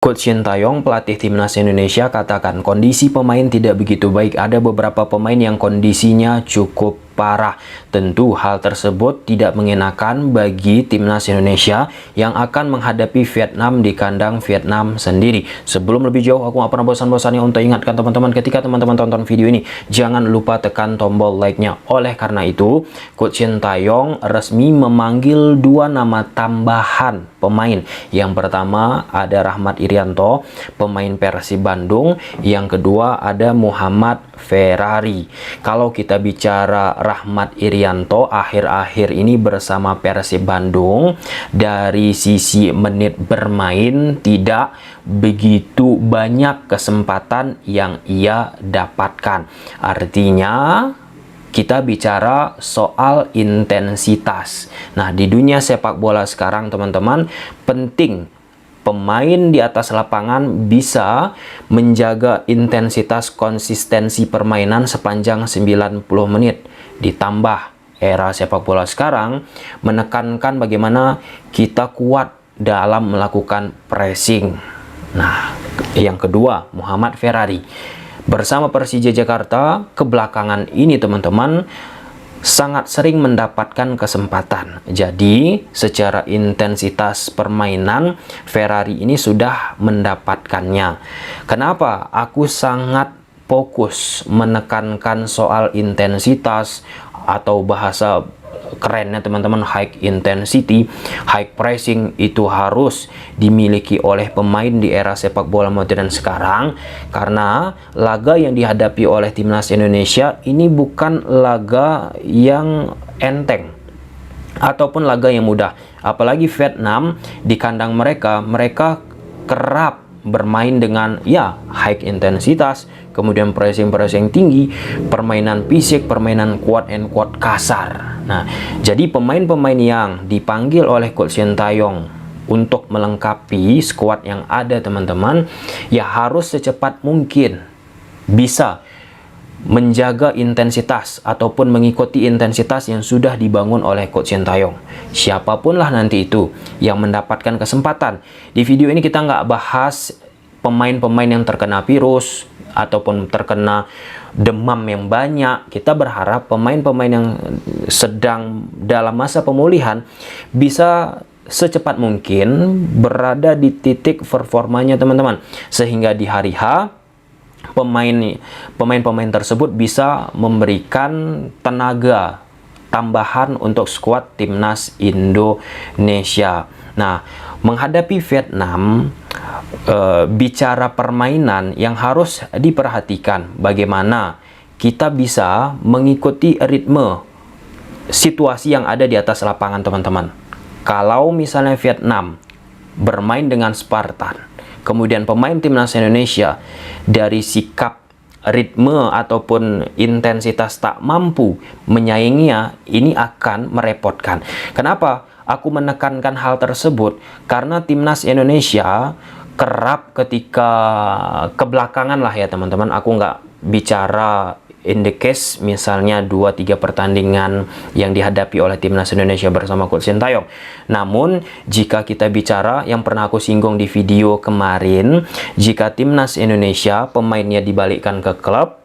Coach Shin Taeyong, pelatih timnas Indonesia, katakan kondisi pemain tidak begitu baik. Ada beberapa pemain yang kondisinya cukup parah. Tentu hal tersebut tidak mengenakan bagi timnas Indonesia yang akan menghadapi Vietnam di kandang Vietnam sendiri. Sebelum lebih jauh, aku gak pernah bosan-bosannya untuk ingatkan teman-teman, ketika teman-teman tonton video ini, jangan lupa tekan tombol like-nya. Oleh karena itu, Coach Shin Taeyong resmi memanggil dua nama tambahan pemain. Yang pertama ada Rahmat Irianto, pemain Persib Bandung. Yang kedua ada Muhammad Ferrari. Kalau kita bicara Rahmat Irianto akhir-akhir ini bersama Persib Bandung, dari sisi menit bermain tidak begitu banyak kesempatan yang ia dapatkan. Artinya kita bicara soal intensitas. Nah, di dunia sepak bola sekarang teman-teman, penting pemain di atas lapangan bisa menjaga intensitas konsistensi permainan sepanjang 90 menit. Ditambah era sepak bola sekarang menekankan bagaimana kita kuat dalam melakukan pressing. Nah, yang kedua, Muhammad Ferrari. Bersama Persija Jakarta, kebelakangan ini teman-teman sangat sering mendapatkan kesempatan. Jadi, secara intensitas permainan, Ferrari ini sudah mendapatkannya. Kenapa? Aku sangat fokus menekankan soal intensitas, atau bahasa kerennya teman-teman, high intensity, high pressing itu harus dimiliki oleh pemain di era sepak bola modern sekarang, karena laga yang dihadapi oleh timnas Indonesia ini bukan laga yang enteng ataupun laga yang mudah. Apalagi Vietnam di kandang mereka kerap bermain dengan high intensitas, kemudian pressing tinggi, permainan fisik, permainan quad and quad kasar. Nah, jadi pemain-pemain yang dipanggil oleh Coach Shin Taeyong untuk melengkapi skuad yang ada teman-teman, ya harus secepat mungkin bisa menjaga intensitas ataupun mengikuti intensitas yang sudah dibangun oleh Coach Shin Taeyong. Siapapun lah nanti itu yang mendapatkan kesempatan. Di video ini kita nggak bahas pemain-pemain yang terkena virus ataupun terkena demam yang banyak. Kita berharap pemain-pemain yang sedang dalam masa pemulihan bisa secepat mungkin berada di titik performanya teman-teman, sehingga di hari H pemain-pemain tersebut bisa memberikan tenaga tambahan untuk skuad timnas Indonesia. Nah, menghadapi Vietnam, bicara permainan yang harus diperhatikan, bagaimana kita bisa mengikuti ritme situasi yang ada di atas lapangan teman-teman. Kalau misalnya Vietnam bermain dengan Spartan, kemudian pemain timnas Indonesia dari sikap ritme ataupun intensitas tak mampu menyainginya, ini akan merepotkan. Kenapa aku menekankan hal tersebut? Karena timnas Indonesia kerap ketika kebelakangan lah ya teman-teman, aku nggak bicara in the case misalnya 2-3 pertandingan yang dihadapi oleh timnas Indonesia bersama Coach Shin Taeyong. Namun jika kita bicara yang pernah aku singgung di video kemarin, jika timnas Indonesia pemainnya dibalikkan ke klub,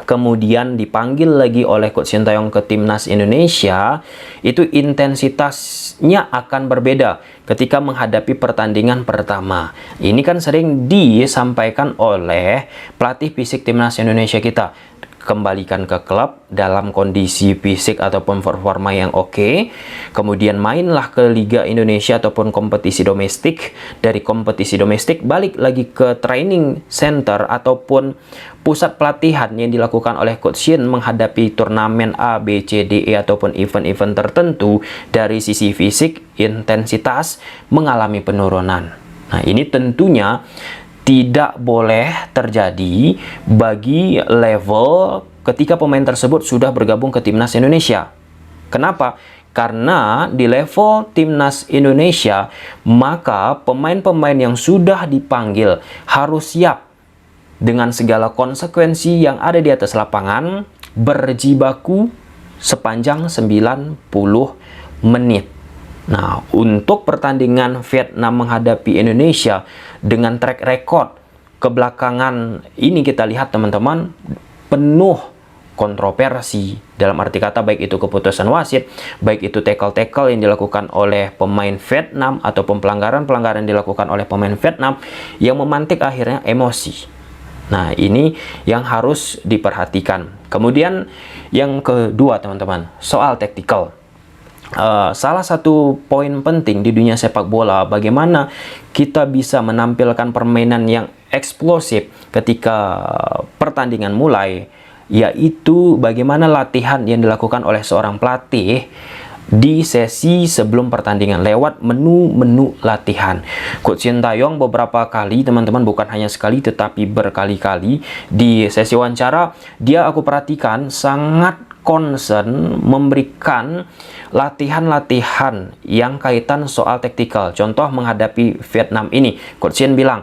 kemudian dipanggil lagi oleh Coach Shin Taeyong ke timnas Indonesia, itu intensitasnya akan berbeda ketika menghadapi pertandingan pertama. Ini kan sering disampaikan oleh pelatih fisik timnas Indonesia kita, kembalikan ke klub dalam kondisi fisik ataupun performa yang oke, kemudian mainlah ke Liga Indonesia ataupun kompetisi domestik, dari kompetisi domestik balik lagi ke training center ataupun pusat pelatihan yang dilakukan oleh Coach Shin menghadapi turnamen A, B, C, D, E ataupun event-event tertentu. Dari sisi fisik, intensitas mengalami penurunan. Nah, ini tentunya tidak boleh terjadi bagi level ketika pemain tersebut sudah bergabung ke timnas Indonesia. Kenapa? Karena di level timnas Indonesia, maka pemain-pemain yang sudah dipanggil harus siap dengan segala konsekuensi yang ada di atas lapangan, berjibaku sepanjang 90 menit. Nah, untuk pertandingan Vietnam menghadapi Indonesia dengan track record kebelakangan ini kita lihat teman-teman penuh kontroversi, dalam arti kata baik itu keputusan wasit, baik itu tackle-tackle yang dilakukan oleh pemain Vietnam ataupun pelanggaran-pelanggaran yang dilakukan oleh pemain Vietnam yang memantik akhirnya emosi. Nah, ini yang harus diperhatikan. Kemudian yang kedua teman-teman, soal taktikal. Salah satu poin penting di dunia sepak bola, bagaimana kita bisa menampilkan permainan yang eksplosif ketika pertandingan mulai, yaitu bagaimana latihan yang dilakukan oleh seorang pelatih di sesi sebelum pertandingan lewat menu-menu latihan. Coach Sintayong beberapa kali teman-teman, bukan hanya sekali tetapi berkali-kali di sesi wawancara, aku perhatikan sangat concern memberikan latihan-latihan yang kaitan soal taktikal. Contoh menghadapi Vietnam ini, Coach Shin bilang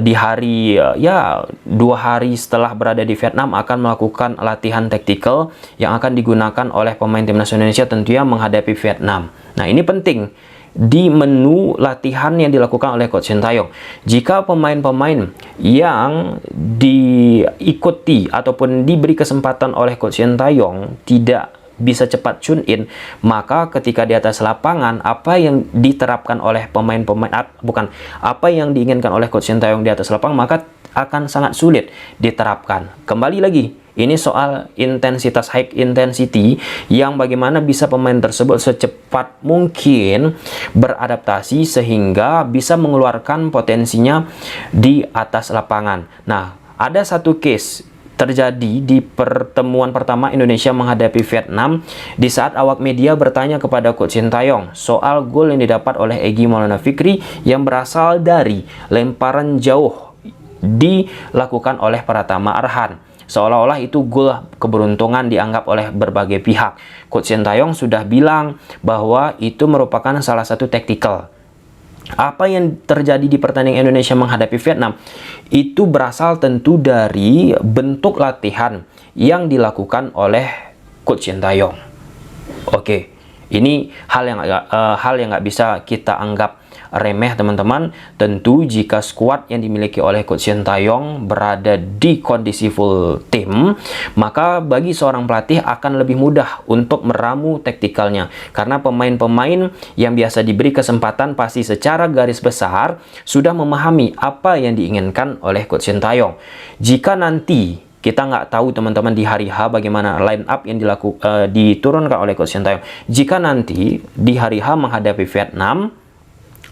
di hari 2 hari setelah berada di Vietnam akan melakukan latihan taktikal yang akan digunakan oleh pemain timnas Indonesia tentunya menghadapi Vietnam. Nah, ini penting di menu latihan yang dilakukan oleh Coach Sintayong. Jika pemain-pemain yang diikuti ataupun diberi kesempatan oleh Coach Sintayong tidak bisa cepat tune in, maka ketika di atas lapangan apa yang diterapkan oleh pemain-pemain, bukan apa yang diinginkan oleh Coach Sintayong di atas lapangan, maka akan sangat sulit diterapkan. Kembali lagi, ini soal intensitas, high intensity, yang bagaimana bisa pemain tersebut secepat mungkin beradaptasi sehingga bisa mengeluarkan potensinya di atas lapangan. Nah, ada satu case terjadi di pertemuan pertama Indonesia menghadapi Vietnam di saat awak media bertanya kepada Coach Sintayong soal gol yang didapat oleh Egy Maulana Fikri yang berasal dari lemparan jauh dilakukan oleh Pratama Arhan. Seolah-olah itu gol keberuntungan dianggap oleh berbagai pihak. Coach Sintayong sudah bilang bahwa itu merupakan salah satu taktikal. Apa yang terjadi di pertandingan Indonesia menghadapi Vietnam itu berasal tentu dari bentuk latihan yang dilakukan oleh Coach Sintayong. Oke, ini hal yang nggak bisa kita anggap remeh teman-teman. Tentu jika skuad yang dimiliki oleh Coach Sintayong berada di kondisi full tim, maka bagi seorang pelatih akan lebih mudah untuk meramu taktikalnya, karena pemain-pemain yang biasa diberi kesempatan pasti secara garis besar sudah memahami apa yang diinginkan oleh Coach Sintayong. Jika nanti kita nggak tahu teman-teman di hari H bagaimana line up yang diturunkan oleh Coach Sintayong, jika nanti di hari H menghadapi Vietnam,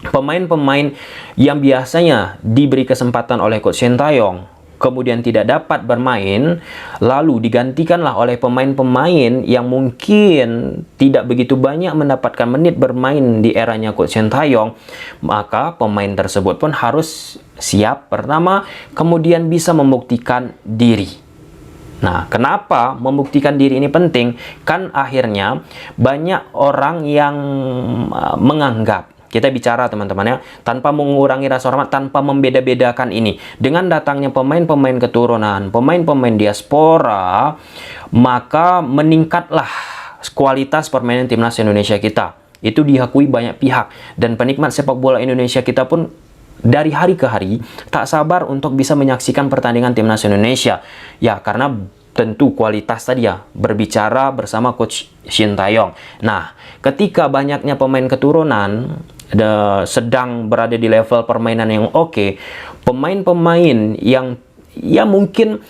pemain-pemain yang biasanya diberi kesempatan oleh Coach Sintayong kemudian tidak dapat bermain, lalu digantikanlah oleh pemain-pemain yang mungkin tidak begitu banyak mendapatkan menit bermain di eranya Coach Sintayong, maka pemain tersebut pun harus siap pertama, kemudian bisa membuktikan diri. Nah, kenapa membuktikan diri ini penting? Kan akhirnya banyak orang yang menganggap, kita bicara teman-teman ya, tanpa mengurangi rasa hormat, tanpa membeda-bedakan ini. Dengan datangnya pemain-pemain keturunan, pemain-pemain diaspora, maka meningkatlah kualitas permainan timnas Indonesia kita. Itu diakui banyak pihak. Dan penikmat sepak bola Indonesia kita pun dari hari ke hari tak sabar untuk bisa menyaksikan pertandingan timnas Indonesia. Ya, karena tentu kualitas tadi ya, berbicara bersama Coach Sintayong. Nah, ketika banyaknya pemain keturunan sedang berada di level permainan yang oke, pemain-pemain yang ya mungkin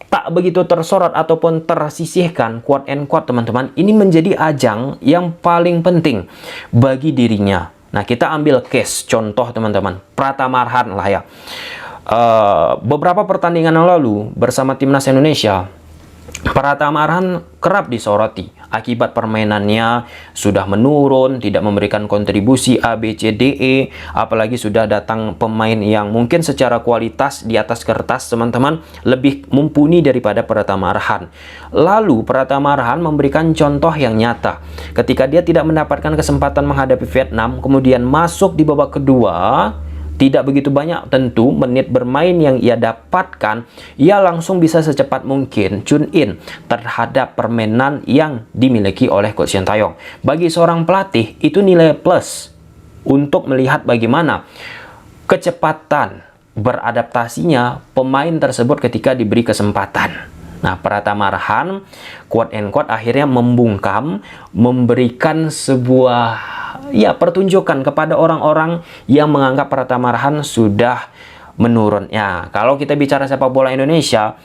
tak begitu tersorot ataupun tersisihkan, quote and quote teman-teman, ini menjadi ajang yang paling penting bagi dirinya. Nah, kita ambil case contoh teman-teman, Pratama Arhan lah ya. Beberapa pertandingan yang lalu bersama timnas Indonesia, Pratama Arhan kerap disoroti akibat permainannya sudah menurun, tidak memberikan kontribusi A, B, C, D, E, apalagi sudah datang pemain yang mungkin secara kualitas di atas kertas teman-teman lebih mumpuni daripada Pratama Arhan. Lalu Pratama Arhan memberikan contoh yang nyata ketika dia tidak mendapatkan kesempatan menghadapi Vietnam, kemudian masuk di babak kedua tidak begitu banyak, tentu menit bermain yang ia dapatkan, ia langsung bisa secepat mungkin tune in terhadap permainan yang dimiliki oleh Coach Sintayong. Bagi seorang pelatih, itu nilai plus untuk melihat bagaimana kecepatan beradaptasinya pemain tersebut ketika diberi kesempatan. Nah, Pratama Arhan, quote and quote, akhirnya membungkam, memberikan sebuah pertunjukan kepada orang-orang yang menganggap Pratama Arhan sudah menurun. Ya, kalau kita bicara sepak bola Indonesia,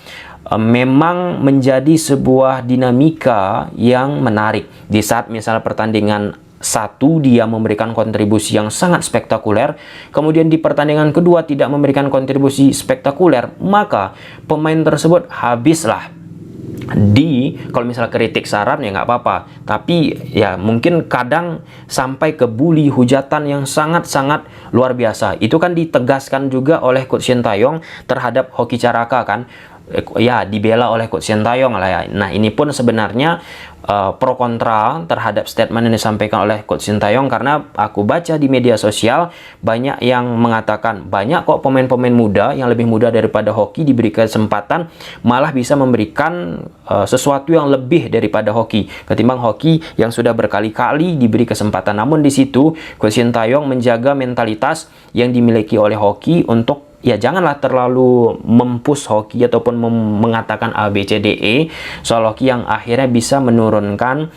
memang menjadi sebuah dinamika yang menarik. Di saat misal pertandingan satu dia memberikan kontribusi yang sangat spektakuler, kemudian di pertandingan kedua tidak memberikan kontribusi spektakuler, maka pemain tersebut habislah. Kalau misalnya kritik saran ya nggak apa-apa, tapi ya mungkin kadang sampai ke bully, hujatan yang sangat-sangat luar biasa. Itu kan ditegaskan juga oleh Coach Sintayong terhadap Hoki Caraka kan, ya dibela oleh Coach Sintayong lah ya. Nah, ini pun sebenarnya pro kontra terhadap statement yang disampaikan oleh Coach Sintayong, karena aku baca di media sosial banyak yang mengatakan banyak kok pemain-pemain muda yang lebih muda daripada Hoki diberi kesempatan malah bisa memberikan sesuatu yang lebih daripada Hoki ketimbang Hoki yang sudah berkali-kali diberi kesempatan. Namun di situ Coach Sintayong menjaga mentalitas yang dimiliki oleh Hoki untuk ya janganlah terlalu mempush Hoki ataupun mengatakan A, B, C, D, E soal Hoki yang akhirnya bisa menurunkan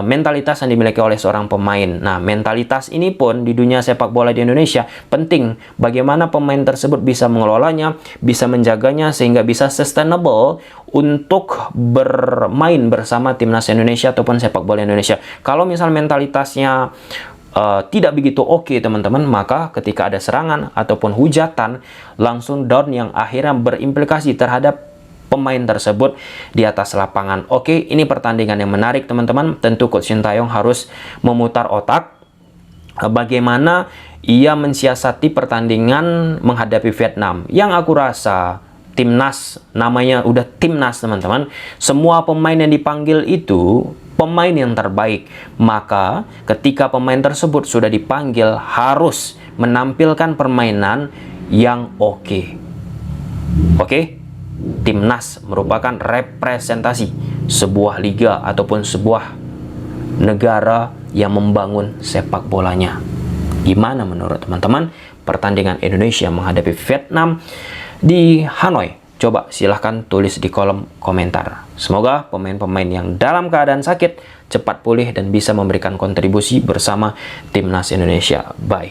mentalitas yang dimiliki oleh seorang pemain. Nah, mentalitas ini pun di dunia sepak bola di Indonesia penting. Bagaimana pemain tersebut bisa mengelolanya, bisa menjaganya sehingga bisa sustainable untuk bermain bersama timnas Indonesia ataupun sepak bola Indonesia. Kalau misal mentalitasnya tidak begitu oke teman-teman, maka ketika ada serangan ataupun hujatan langsung down yang akhirnya berimplikasi terhadap pemain tersebut di atas lapangan. Oke, ini pertandingan yang menarik teman-teman. Tentu Coach Sintayong harus memutar otak bagaimana ia mensiasati pertandingan menghadapi Vietnam. Yang aku rasa timnas, namanya udah timnas teman-teman, semua pemain yang dipanggil itu pemain yang terbaik. Maka ketika pemain tersebut sudah dipanggil harus menampilkan permainan yang oke. Oke? Timnas merupakan representasi sebuah liga ataupun sebuah negara yang membangun sepak bolanya. Gimana menurut teman-teman pertandingan Indonesia menghadapi Vietnam di Hanoi? Coba silahkan tulis di kolom komentar. Semoga pemain-pemain yang dalam keadaan sakit cepat pulih dan bisa memberikan kontribusi bersama timnas Indonesia. Bye.